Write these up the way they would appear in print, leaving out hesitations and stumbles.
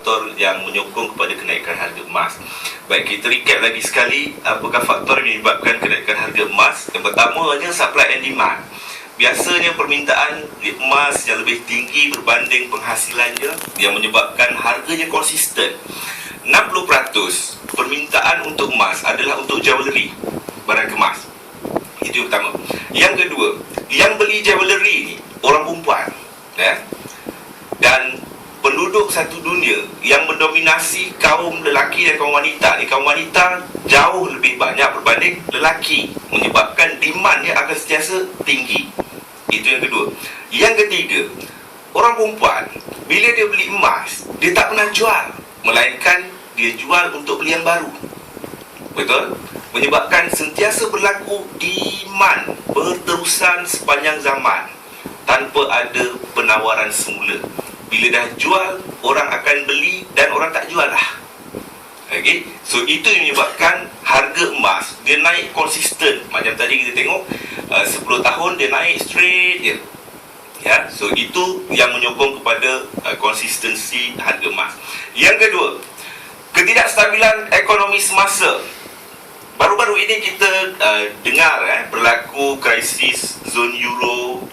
faktor yang menyokong kepada kenaikan harga emas. Baik, kita recap lagi sekali apakah faktor yang menyebabkan kenaikan harga emas. Yang pertama hanya supply and demand. Biasanya permintaan emas yang lebih tinggi berbanding penghasilannya yang menyebabkan harganya konsisten. 60% permintaan untuk emas adalah untuk jewellery, barang kemas. Itu yang pertama. Yang kedua, yang beli jewellery ni orang perempuan, dan penduduk satu dunia yang mendominasi kaum lelaki dan kaum wanita ni, kaum wanita jauh lebih banyak berbanding lelaki, menyebabkan demandnya akan sentiasa tinggi. Itu yang kedua. Yang ketiga, orang perempuan bila dia beli emas, dia tak pernah jual, melainkan dia jual untuk beli yang baru. Betul? Menyebabkan sentiasa berlaku demand berterusan sepanjang zaman tanpa ada penawaran semula. Bila dah jual, orang akan beli dan orang tak jual lah. Okay? So itu yang menyebabkan harga emas dia naik konsisten. Macam tadi kita tengok 10 tahun dia naik straight je. Ya, so itu yang menyokong kepada konsistensi harga emas. Yang kedua, ketidakstabilan ekonomi semasa. Baru-baru ini kita dengar berlaku krisis zon euro,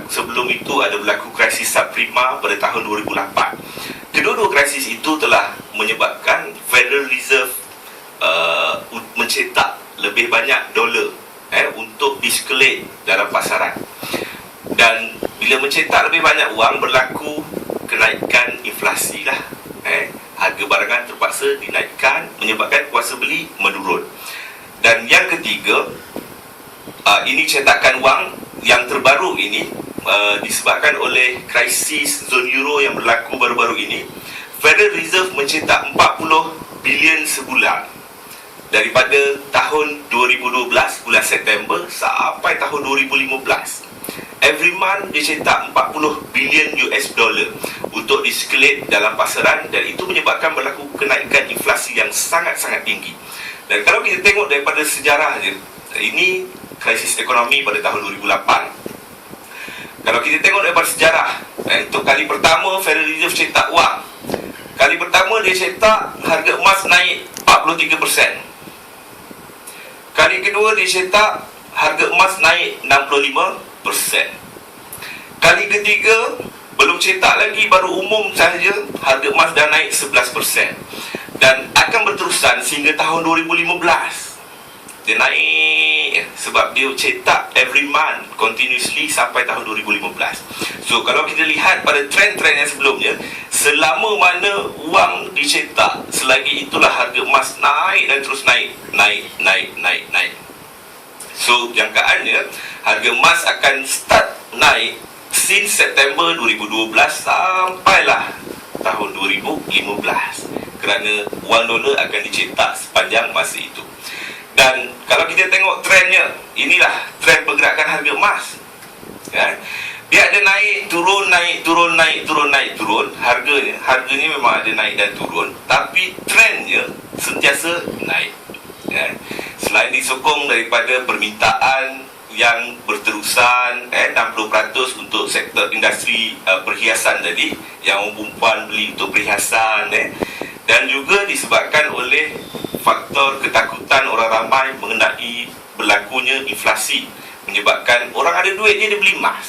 sebelum itu ada berlaku krisis subprima pada tahun 2008. Kedua-dua krisis itu telah menyebabkan Federal Reserve mencetak lebih banyak dolar untuk disirkulate dalam pasaran. Dan bila mencetak lebih banyak wang, berlaku kenaikan inflasi lah. Harga barangan terpaksa dinaikkan, menyebabkan kuasa beli menurun. Dan yang ketiga, ini cetakan wang yang terbaru ini disebabkan oleh krisis zon euro yang berlaku baru-baru ini. Federal Reserve mencetak 40 bilion sebulan daripada tahun 2012 bulan September sampai tahun 2015. Every month dia cetak 40 bilion US dollar untuk disirkulate dalam pasaran, dan itu menyebabkan berlaku kenaikan inflasi yang sangat-sangat tinggi. Dan kalau kita tengok daripada sejarah je, ini krisis ekonomi pada tahun 2008. Kalau kita tengok daripada sejarah, untuk kali pertama Federal Reserve cetak wang, kali pertama dia cetak, harga emas naik 43%. Kali kedua dia cetak, harga emas naik 65%. Kali ketiga belum cetak lagi, baru umum sahaja, harga emas dah naik 11%. Dan akan berterusan sehingga tahun 2015. Dia naik sebab dia cetak every month continuously sampai tahun 2015. So kalau kita lihat pada trend-trend yang sebelumnya, selama mana wang dicetak, selagi itulah harga emas naik dan terus naik. So jangkaannya harga emas akan start naik since September 2012 sampailah tahun 2015, kerana $1 akan dicetak sepanjang masa itu. Dan kalau kita tengok trendnya, inilah trend pergerakan harga emas. Dia ada naik turun, naik turun, naik turun, naik turun. Harganya memang ada naik dan turun, tapi trendnya sentiasa naik. Selain disokong daripada permintaan yang berterusan, 60% untuk sektor industri perhiasan tadi, yang orang perempuan beli untuk perhiasan, dan juga disebabkan oleh faktor ketakutan orang ramai mengenai berlakunya inflasi, menyebabkan orang ada duit je dia beli emas,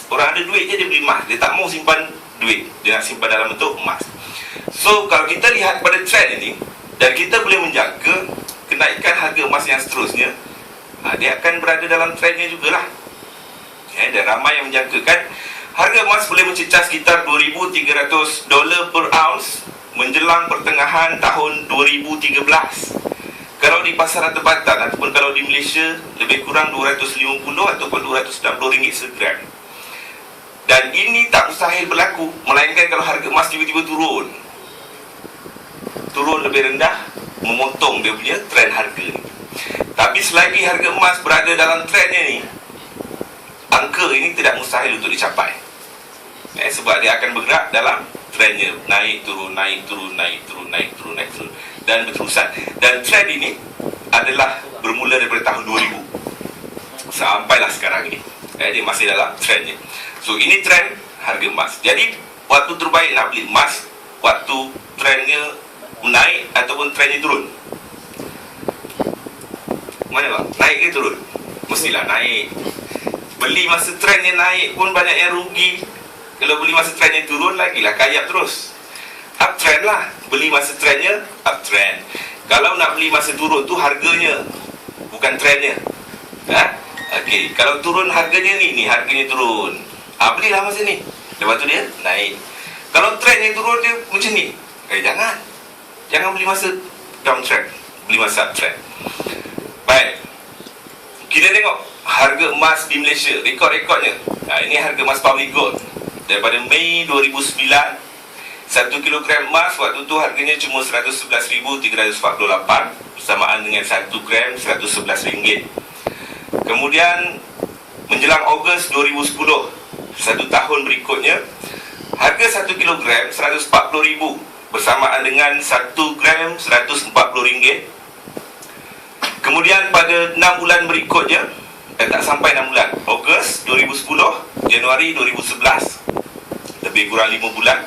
dia tak mau simpan duit, dia nak simpan dalam bentuk emas. So kalau kita lihat pada trend ini, dan kita boleh menjaga kenaikan harga emas yang seterusnya, dia akan berada dalam trendnya jugalah. Dan ramai yang menjangkakan harga emas boleh mencecah sekitar $2,300 per ounce menjelang pertengahan tahun 2013. Kalau di pasaran tempatan ataupun kalau di Malaysia, lebih kurang 250 ataupun 260 ringgit segram. Dan ini tak mustahil berlaku, melainkan kalau harga emas tiba-tiba turun lebih rendah, memotong dia punya trend harga ni. Tapi selagi harga emas berada dalam trendnya ni, angka ini tidak mustahil untuk dicapai. Sebab dia akan bergerak dalam trendnya, naik turun, naik turun, naik turun, naik turun, naik turun, dan berterusan. Dan trend ini adalah bermula daripada tahun 2000 sampailah sekarang ini. Dia masih dalam trendnya. So ini trend harga emas. Jadi waktu terbaik nak beli emas, waktu trendnya menaik ataupun trendnya turun? Mana bang? Naik ke turun? Mestilah naik. Beli masa trendnya naik pun banyak yang rugi. Kalau beli masa trendnya turun, lagilah kaya terus. Uptrend lah. Beli masa trendnya, uptrend. Kalau nak beli masa turun tu harganya, bukan trendnya. Okey, kalau turun harganya ni harganya turun. Belilah masa ni. Lepas tu dia naik. Kalau trendnya turun, dia macam ni. Jangan beli masa downtrend. Beli masa uptrend. Baik. Kita tengok harga emas di Malaysia, rekod-rekodnya. Ini harga emas public gold. Daripada Mei 2009, 1 kilogram emas waktu tu harganya cuma RM111,348, bersamaan dengan 1 gram RM111. Kemudian menjelang Ogos 2010, 1 tahun berikutnya, harga 1 kilogram RM140,000, bersamaan dengan 1 gram RM140. Kemudian pada 6 bulan berikutnya, tak sampai 6 bulan, Ogos 2010, Januari 2011, lebih kurang 5 bulan,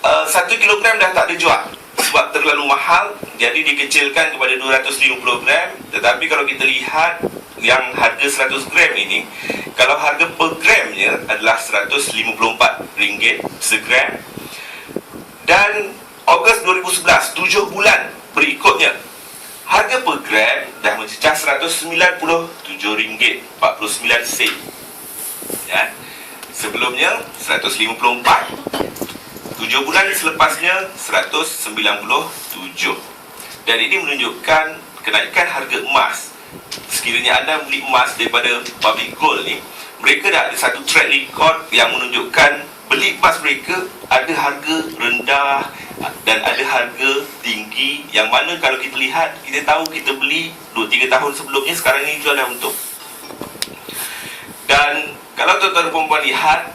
1 kilogram dah tak dijual sebab terlalu mahal. Jadi dikecilkan kepada 250 gram. Tetapi kalau kita lihat yang harga 100 gram ini, kalau harga per gramnya adalah RM154 segram. Dan Ogos 2011, 7 bulan berikutnya, harga per gram dah mencecah RM97.49. Sebelumnya 154, 7 bulan selepasnya 197. Dan ini menunjukkan kenaikan harga emas. Sekiranya anda beli emas daripada public gold ni, mereka dah ada satu track record yang menunjukkan beli emas mereka ada harga rendah dan ada harga tinggi, yang mana kalau kita lihat, kita tahu kita beli 2-3 tahun sebelumnya, sekarang ini jual dah untung. Dan kalau tuan-tuan dan puan-puan lihat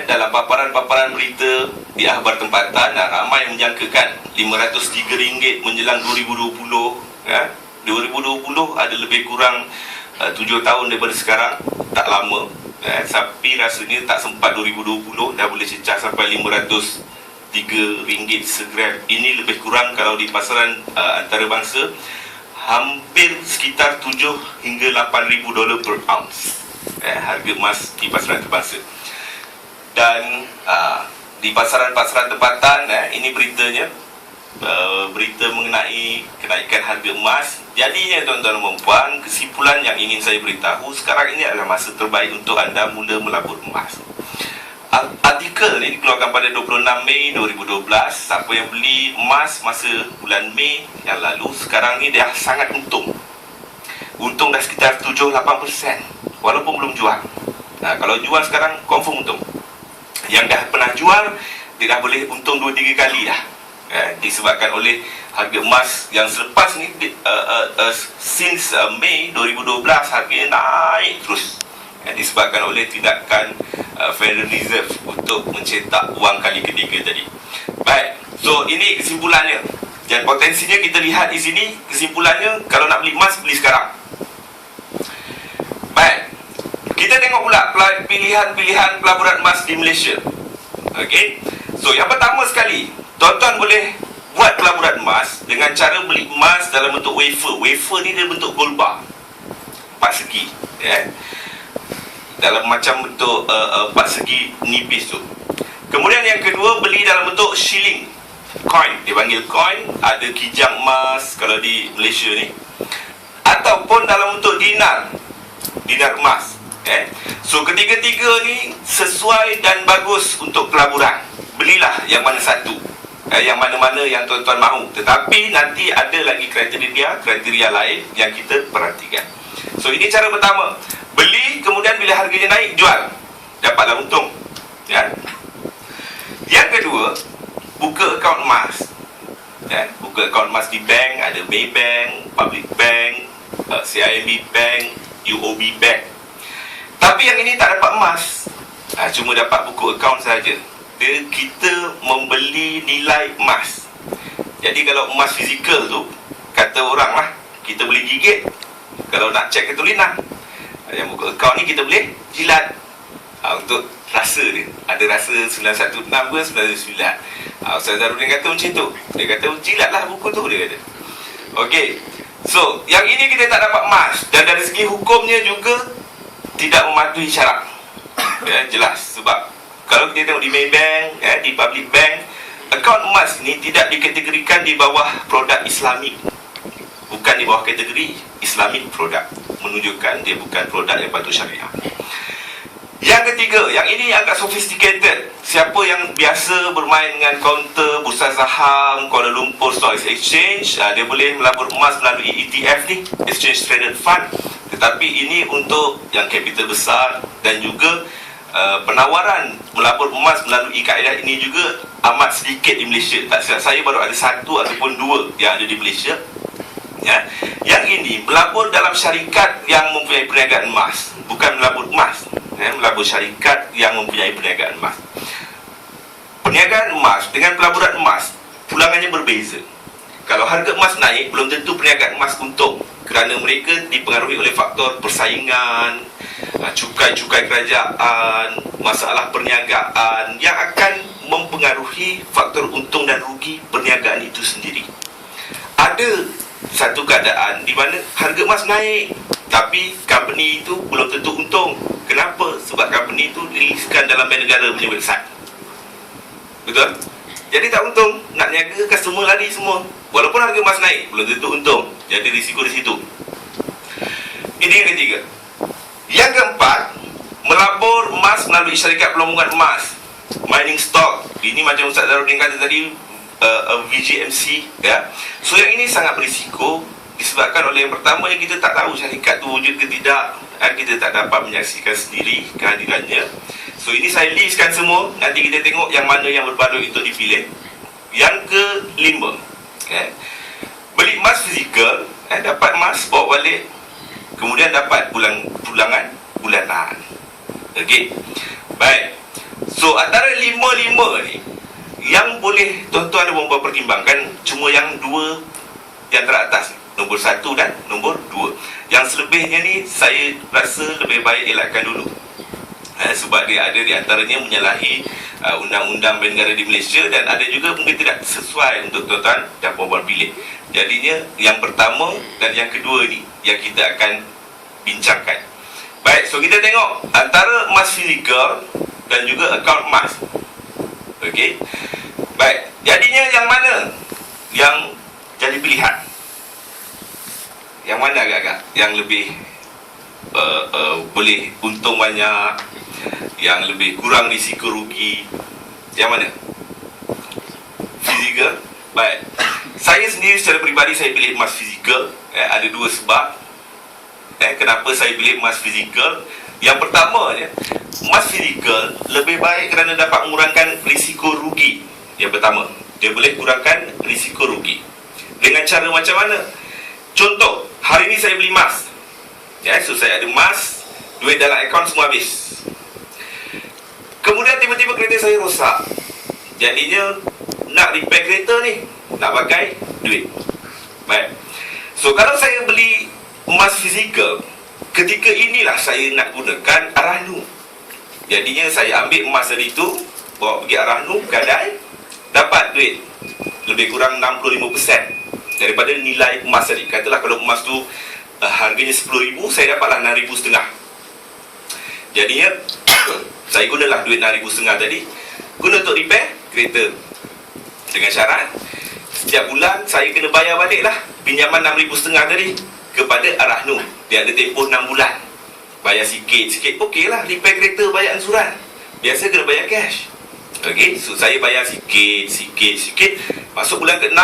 dalam paparan-paparan berita di akhbar tempatan, ramai menjangkakan RM503 menjelang 2020. 2020 ada lebih kurang 7 tahun daripada sekarang, tak lama. Tapi rasanya tak sempat 2020 dah boleh cecah sampai RM503 segram. Ini lebih kurang kalau di pasaran antarabangsa hampir sekitar 7 hingga $8,000 per ounce, harga emas di pasaran antarabangsa. Dan di pasaran-pasaran tempatan, ini beritanya, berita mengenai kenaikan harga emas. Jadinya tuan-tuan dan puan, kesimpulan yang ingin saya beritahu, sekarang ini adalah masa terbaik untuk anda mula melabur emas. Artikel ini dikeluarkan pada 26 Mei 2012. Siapa yang beli emas masa bulan Mei yang lalu, sekarang ni dah sangat untung. Untung dah sekitar 7-8%, walaupun belum jual. Kalau jual sekarang, confirm untung. Yang dah pernah jual, dia dah boleh untung 2-3 kali dah, disebabkan oleh harga emas yang selepas ni, since Mei 2012 harganya naik terus, disebabkan oleh tindakan Federal Reserve untuk mencetak wang kali ketiga tadi. Baik, so ini kesimpulannya. Dan potensinya kita lihat di sini, kesimpulannya, kalau nak beli emas, beli sekarang. Baik, kita tengok pula pilihan-pilihan pelaburan emas di Malaysia. Okey, so yang pertama sekali, tuan-tuan boleh buat pelaburan emas dengan cara beli emas dalam bentuk wafer. Wafer ni dia bentuk gold bar 4 segi, dalam macam bentuk 4 segi nipis tu. Kemudian yang kedua, beli dalam bentuk shilling, coin, dipanggil coin, ada kijang emas kalau di Malaysia ni, ataupun dalam bentuk dinar emas. So ketiga-tiga ni sesuai dan bagus untuk pelaburan. Belilah yang mana satu, yang mana-mana yang tuan-tuan mahu. Tetapi nanti ada lagi kriteria lain yang kita perhatikan. So ini cara pertama, beli, kemudian bila harganya naik, jual, dapatlah untung. Yang kedua, buka akaun emas. Buka akaun emas di bank. Ada Maybank, Public Bank, CIMB Bank, UOB Bank. Tapi yang ini tak dapat emas, cuma dapat buku akaun saja. Kita membeli nilai emas. Jadi kalau emas fizikal tu, kata orang lah, kita boleh gigit. Kalau nak cek ketulinan, yang buku akaun ni kita boleh jilat. Untuk rasa dia, ada rasa 916 ke 99. Ustaz Zarudin kata macam tu. Dia kata jilatlah buku tu, dia kata. Okey. So, yang ini kita tak dapat emas, dan dari segi hukumnya juga tidak mematuhi syarat. Ya, jelas. Sebab kalau kita tengok di Maybank, di public bank, akaun emas ni tidak dikategorikan di bawah produk Islamik. Bukan di bawah kategori Islamic produk, menunjukkan dia bukan produk yang patut syariah. Yang ketiga, yang ini agak sophisticated. Siapa yang biasa bermain dengan kaunter Bursa Saham Kuala Lumpur Stock Exchange, dia boleh melabur emas melalui ETF ni, Exchange Traded Fund. Tetapi ini untuk yang capital besar, dan juga penawaran melabur emas melalui kaedah ini juga amat sedikit di Malaysia. Tak silap saya baru ada 1 ataupun 2 yang ada di Malaysia. Ya. Yang ini melabur dalam syarikat yang mempunyai perniagaan emas, bukan melabur emas. Melabur syarikat yang mempunyai perniagaan emas. Perniagaan emas dengan pelaburan emas pulangannya berbeza. Kalau harga emas naik, belum tentu perniagaan emas untung, kerana mereka dipengaruhi oleh faktor persaingan, cukai-cukai kerajaan, masalah perniagaan yang akan mempengaruhi faktor untung dan rugi perniagaan itu sendiri. Ada satu keadaan di mana harga emas naik, tapi company itu belum tentu untung. Kenapa? Sebab company itu diliskan dalam bank negara punya website. Betul? Jadi tak untung. Nak niaga, customer lari semua. Walaupun harga emas naik, belum tentu untung. Jadi risiko di situ. Ini yang ketiga. Yang keempat, melabur emas melalui syarikat pelaburan emas, mining stock. Ini macam Ustaz Zarudin kata tadi, VGMC, ya. So yang ini sangat berisiko disebabkan oleh yang pertama, yang kita tak tahu syarikat tu wujud ke tidak, kita tak dapat menyaksikan sendiri kehadirannya. So ini saya listkan semua, nanti kita tengok yang mana yang berbaloi untuk dipilih. Yang kelima, beli emas fizikal, dapat emas bawa balik, kemudian dapat pulangan bulanan. Okey, baik. So antara lima ni, yang boleh tuan-tuan dan puan-puan pertimbangkan cuma yang 2 yang teratas, nombor 1 dan nombor 2. Yang selebihnya ni saya rasa lebih baik elakkan dulu, sebab dia ada di antaranya menyalahi undang-undang bank negara di Malaysia, dan ada juga mungkin tidak sesuai untuk tuan-tuan dan puan-puan pilih. Jadinya yang pertama dan yang kedua ni yang kita akan bincangkan. Baik, so kita tengok antara emas fizikal dan juga akaun emas. Okey. Baik, jadinya yang mana yang jadi pilihan? Yang mana agak-agak yang lebih boleh untung banyak, yang lebih kurang risiko rugi? Yang mana? Fizikal. Baik. Saya sendiri secara peribadi saya pilih emas fizikal. Ada 2 sebab. Kenapa saya pilih emas fizikal? Yang pertama, emas fizikal lebih baik kerana dapat mengurangkan risiko rugi. Yang pertama, dia boleh kurangkan risiko rugi. Dengan cara macam mana? Contoh, hari ini saya beli emas, so saya ada emas, duit dalam akaun semua habis. Kemudian tiba-tiba kereta saya rosak, jadinya nak repair kereta ni, nak pakai duit. Baik. So kalau saya beli emas fizikal, ketika inilah saya nak gunakan Arahnu. Jadinya saya ambil emas dari itu, bawa pergi Arahnu, gadai, dapat duit lebih kurang 65% daripada nilai emas tadi. Katalah kalau emas tu harganya 10,000, saya dapatlah 6,500. Jadinya saya gunalah duit 6,500 tadi, guna untuk repair kereta, dengan syarat setiap bulan saya kena bayar balik lah pinjaman 6,500 tadi kepada Arahnu. Dia ada tempoh 6 bulan, bayar sikit-sikit. Okey lah, repair kereta bayar ansuran, biasa kena bayar cash. Okey, so saya bayar sikit. Masuk bulan ke-6,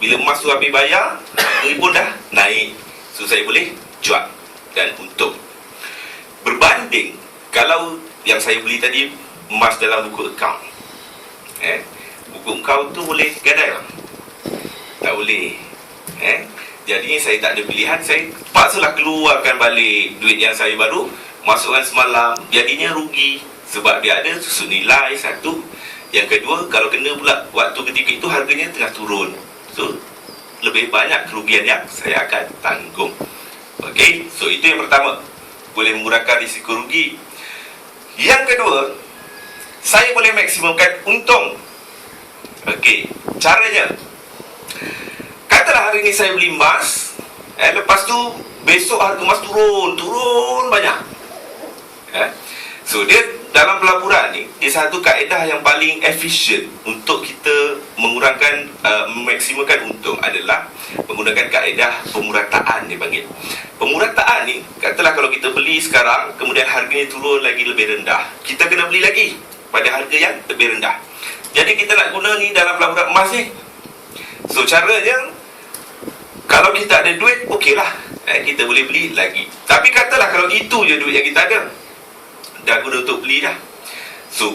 bila emas tu habis bayar, harga pun dah naik. So saya boleh jual dan untung. Berbanding kalau yang saya beli tadi emas dalam buku akaun. Buku akaun tu boleh gadai tak? Tak boleh. Jadinya saya tak ada pilihan, saya paksalah keluarkan balik duit yang saya baru masukkan semalam. Jadinya rugi, sebab dia ada susut nilai, satu. Yang kedua, kalau kena pula waktu ketika itu harganya tengah turun, so lebih banyak kerugian yang saya akan tanggung. Okey, so itu yang pertama, boleh mengurangkan risiko rugi. Yang kedua, saya boleh maksimumkan untung. Okey, caranya, katalah hari ni saya beli emas, lepas tu besok harga emas turun banyak. So dia dalam pelaburan ni, dia satu kaedah yang paling efisien untuk kita mengurangkan, memaksimalkan untung adalah menggunakan kaedah pemurataan, dia panggil. Pemurataan ni, katalah kalau kita beli sekarang, kemudian harganya turun lagi lebih rendah, kita kena beli lagi pada harga yang lebih rendah. Jadi kita nak guna ni dalam pelaburan emas ni. So caranya, kalau kita ada duit, okeylah, kita boleh beli lagi. Tapi katalah kalau itu je duit yang kita ada, dah guna untuk beli dah. So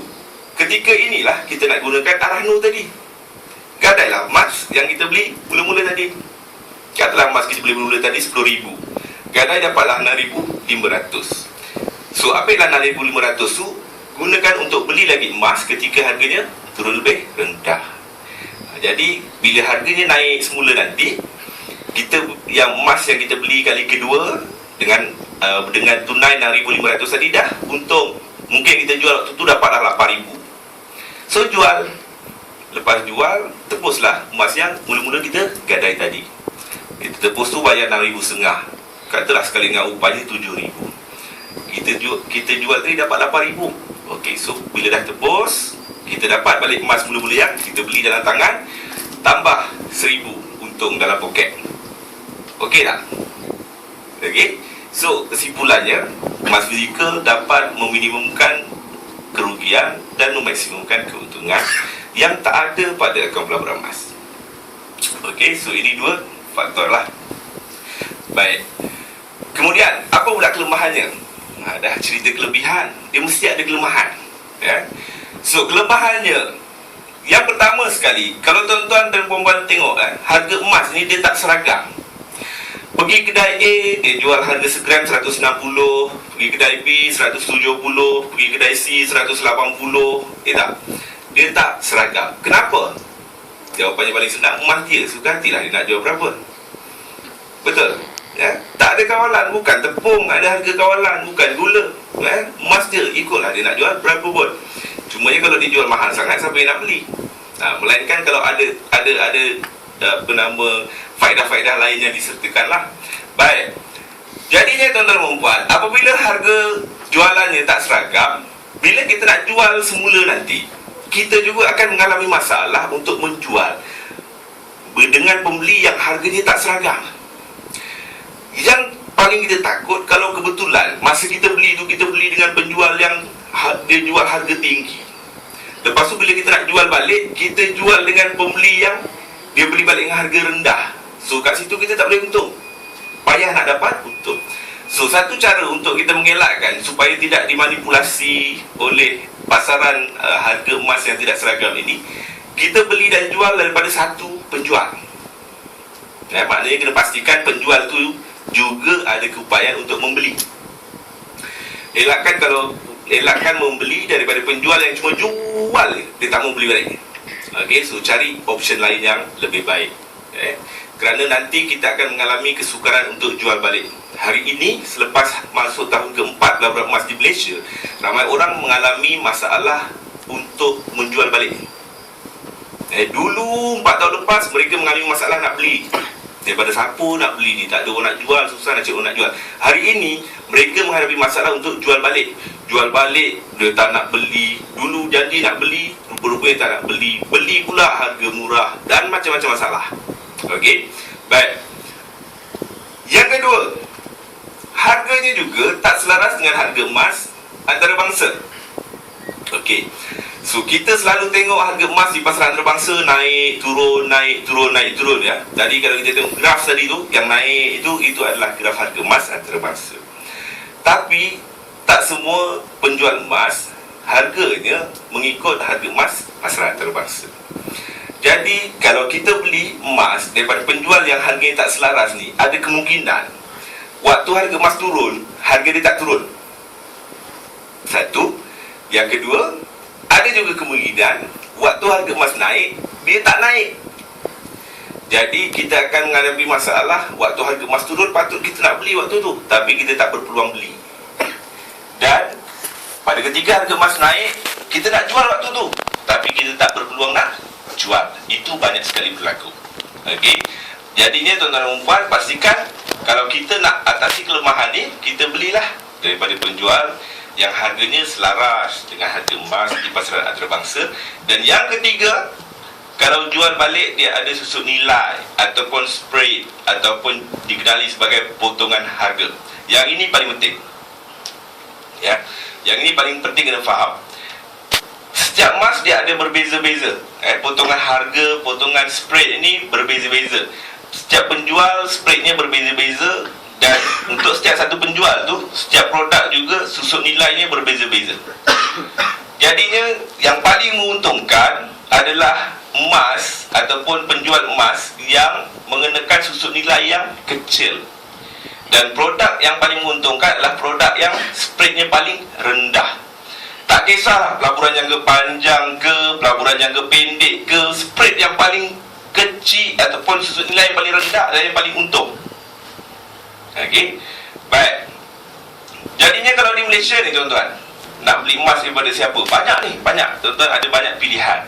ketika inilah kita nak gunakan arahno tadi. Gadailah emas yang kita beli mula-mula tadi. Katalah emas kita beli mula-mula tadi 10,000, gadai dapatlah 6,500. So ambillah 6,500 tu, gunakan untuk beli lagi emas ketika harganya turun lebih rendah. Jadi bila harganya naik semula nanti, kita yang emas yang kita beli kali kedua dengan tunai 6,500 tadi dah untung. Mungkin kita jual waktu tu dapatlah 8,000. So jual, lepas jual tebuslah emas yang mula-mula kita gadai tadi. Kita tebus tu bayar 6,500. Katalah sekali dengan upahnya 7,000. Kita jual tadi dapat 8,000. Okey, so bila dah tebus, kita dapat balik emas mula-mula yang kita beli dalam tangan, tambah 1,000 untung dalam poket. Okey tak? Okey. So kesimpulannya, emas fizikal dapat meminimumkan kerugian dan memaksimumkan keuntungan yang tak ada pada akaun pelaburan emas. Okey, so ini dua faktor lah. Baik. Kemudian, apa pula kelemahannya? Dah cerita kelebihan, dia mesti ada kelemahan. So kelemahannya, yang pertama sekali, kalau tuan-tuan dan puan-puan tengok harga emas ni dia tak seragam. Pergi kedai A, dia jual harga segram 160, pergi kedai B 170, pergi kedai C 180. Tak? Dia tak seragam. Kenapa? Jawapannya paling senang, emas dia suka hatilah dia nak jual berapa. Betul? Tak ada kawalan, bukan tepung ada harga kawalan, bukan gula. Emas dia ikutlah dia nak jual berapa pun. Cumanya kalau dia jual mahal sangat, siapa yang nak beli? Melainkan kalau ada faedah-faedah lain yang disertakan lah. Baik. Jadinya tuan-tuan dan puan, apabila harga jualannya tak seragam, bila kita nak jual semula nanti, kita juga akan mengalami masalah untuk menjual dengan pembeli yang harganya tak seragam. Yang paling kita takut, kalau kebetulan masa kita beli tu, kita beli dengan penjual yang dia jual harga tinggi. Lepas tu bila kita nak jual balik, kita jual dengan pembeli yang dia beli balik dengan harga rendah. So kat situ kita tak boleh untung, payah nak dapat untung. So satu cara untuk kita mengelakkan supaya tidak dimanipulasi oleh pasaran harga emas yang tidak seragam ini, kita beli dan jual daripada satu penjual. Maknanya kena pastikan penjual tu juga ada keupayaan untuk membeli. Elakkan membeli daripada penjual yang cuma jual, dia tak mau beli balik. Okey, so cari option lain yang lebih baik. Kerana nanti kita akan mengalami kesukaran untuk jual balik. Hari ini, selepas masuk tahun keempat pelaburan emas di Malaysia, ramai orang mengalami masalah untuk menjual balik. Dulu 4 tahun lepas mereka mengalami masalah nak beli. Daripada siapa nak beli ni, tak ada orang nak jual, susah nak cari orang nak jual. Hari ini mereka menghadapi masalah untuk jual balik. Jual balik, dia tak nak beli. Dulu janji nak beli, rupa-rupanya tak nak beli. Beli pula harga murah dan macam-macam masalah. Okey, baik. Yang kedua, harganya juga tak selaras dengan harga emas antarabangsa. Okey, so kita selalu tengok harga emas di pasaran antarabangsa naik turun, naik turun, naik turun ya. Jadi kalau kita tengok graf tadi tu, yang naik itu adalah graf harga emas antarabangsa. Tapi tak semua penjual emas harganya mengikut harga emas pasaran antarabangsa. Jadi kalau kita beli emas daripada penjual yang harganya tak selaras ni, ada kemungkinan waktu harga emas turun, harga dia tak turun. Satu. Yang kedua, ada juga kemungkinan waktu harga emas naik, dia tak naik. Jadi kita akan menghadapi masalah waktu harga emas turun, patut kita nak beli waktu tu, tapi kita tak berpeluang beli. Dan Pada ketika harga emas naik, kita nak jual waktu tu, tapi kita tak berpeluang nak jual. Itu banyak sekali berlaku. Okey. Jadinya tuan-tuan dan puan, pastikan kalau kita nak atasi kelemahan ni, kita belilah daripada penjual yang harganya selaras dengan harga emas di pasaran antarabangsa. Dan yang ketiga, kalau jual balik dia ada susut nilai ataupun spread ataupun dikenali sebagai potongan harga. Yang ini paling penting. Ya, yang ini paling penting kena faham. Setiap emas dia ada berbeza-beza. Potongan harga, potongan spread ini berbeza-beza. Setiap penjual spreadnya berbeza-beza, dan untuk setiap satu penjual tu, setiap produk juga susut nilainya berbeza-beza. Jadinya yang paling menguntungkan adalah emas ataupun penjual emas yang mengenakan susut nilai yang kecil. Dan produk yang paling menguntungkan adalah produk yang spreadnya paling rendah. Tak kisahlah pelaburan jangka panjang ke, pelaburan jangka pendek ke, spread yang paling kecil ataupun susut nilai yang paling rendah dan yang paling untung. Okey. Baik. Jadinya kalau di Malaysia ni tuan-tuan, nak beli emas daripada siapa? Banyak ni, banyak. Tuan-tuan ada banyak pilihan.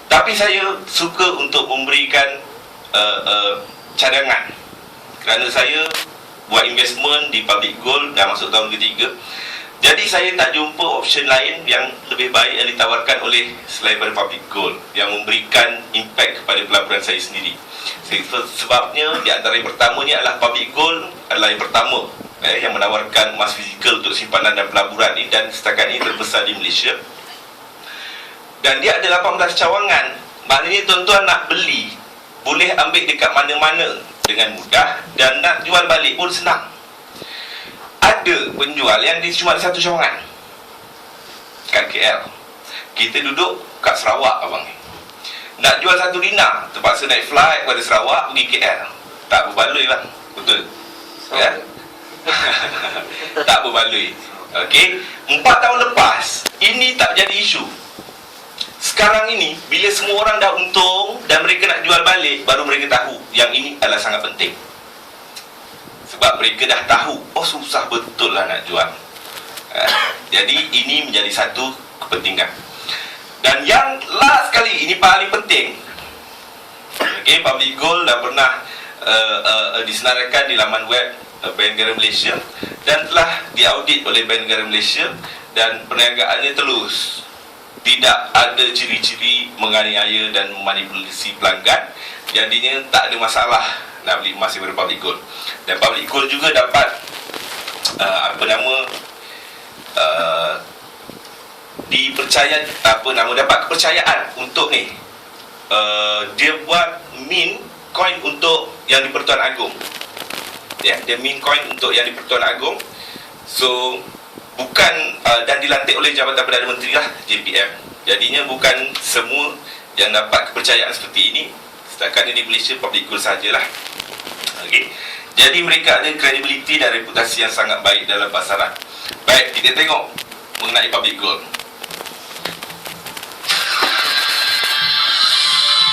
Tapi saya suka untuk memberikan cadangan, kerana saya buat investment di public gold dah masuk tahun ketiga. Jadi saya tak jumpa option lain yang lebih baik yang ditawarkan oleh selain daripada public gold yang memberikan impact kepada pelaburan saya sendiri. Sebabnya di antara yang pertamanya adalah public gold adalah yang pertama yang menawarkan emas fizikal untuk simpanan dan pelaburan ini, dan setakat ini terbesar di Malaysia. Dan dia ada 18 cawangan. Maknanya tuan-tuan nak beli boleh ambil dekat mana-mana dengan mudah, dan nak jual balik pun senang. Ada penjual yang dia cuma ada satu cawangan kat KL. Kita duduk kat Sarawak abang ni, nak jual satu dinar, terpaksa naik flight pada Sarawak pergi KL. Tak berbaloi bang. Betul? Ya? Tak berbaloi. Okey, 4 tahun lepas ini tak jadi isu. Sekarang ini bila semua orang dah untung dan mereka nak jual balik, baru mereka tahu yang ini adalah sangat penting. Sebab mereka dah tahu, oh susah betul lah nak jual. Jadi ini menjadi satu kepentingan. Dan yang last kali, ini paling penting. Okay, public gold dah pernah disenaraikan di laman web Bank Negara Malaysia dan telah diaudit oleh Bank Negara Malaysia, dan perniagaannya telus. Tidak ada ciri-ciri menganiaya dan memanipulasi pelanggan. Jadinya tak ada masalah nak beli emas daripada public gold. Dan public gold juga dapat dapat kepercayaan untuk ni. Dia buat mint coin untuk yang di Pertuan Agong. Ya, dia mint coin untuk yang di Pertuan Agong. So bukan dan dilantik oleh Jabatan Perdana Menteri lah, JPM. Jadinya bukan semua yang dapat kepercayaan seperti ini. Setakat ini di Malaysia public gold sajalah. Okey. Jadi mereka ada kredibiliti dan reputasi yang sangat baik dalam pasaran. Baik, kita tengok mengenai public gold.